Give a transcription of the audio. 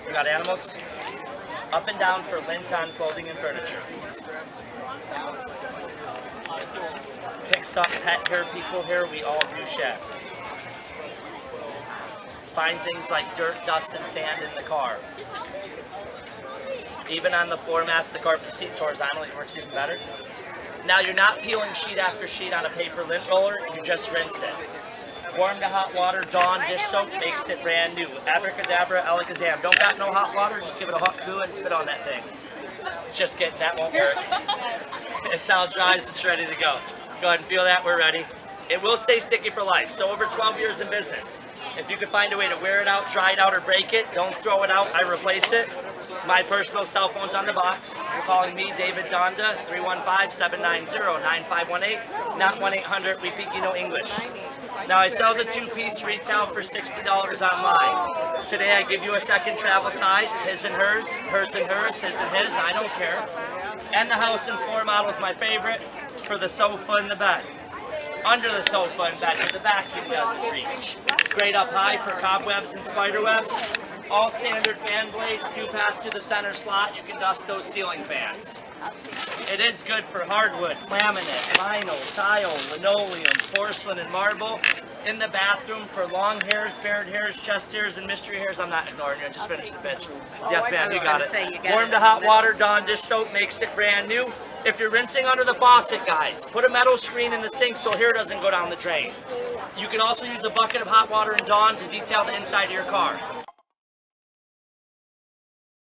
We got animals up and down for lint on clothing and furniture. Picks up pet hair people here, we all do shed. Find things like dirt, dust, and sand in the car. Even on the floor mats, the carpet seats horizontally, it works even better. Now you're not peeling sheet after sheet on a paper lint roller, you just rinse it. Warm to hot water, Dawn dish soap makes it brand new. Abracadabra, alakazam. Don't got no hot water, just give it a hot glue and spit on that thing. Just kidding, that won't work. Until it dries, it's ready to go. Go ahead and feel that, we're ready. It will stay sticky for life, so over 12 years in business. If you can find a way to wear it out, dry it out, or break it, don't throw it out, I replace it. My personal cell phone's on the box. You're calling me, David Donda, 315-790-9518, not 1-800, we speak English. Now I sell the two-piece retail for $60 online. Today I give you a second travel size, his and hers, hers and hers, his and his, I don't care. And the house and floor model is my favorite for the sofa and the bed. Under the sofa and bed where the vacuum doesn't reach. Great up high for cobwebs and spider webs. All standard fan blades do pass through the center slot. You can dust those ceiling fans. It is good for hardwood, laminate, vinyl, tile, linoleum, porcelain, and marble. In the bathroom for long hairs, bared hairs, chest hairs, and mystery hairs. I'm not ignoring you. I just finished the pitch. Yes, ma'am, you got it. Warm to hot water, Dawn dish soap makes it brand new. If you're rinsing under the faucet, guys, put a metal screen in the sink so hair doesn't go down the drain. You can also use a bucket of hot water and Dawn to detail the inside of your car.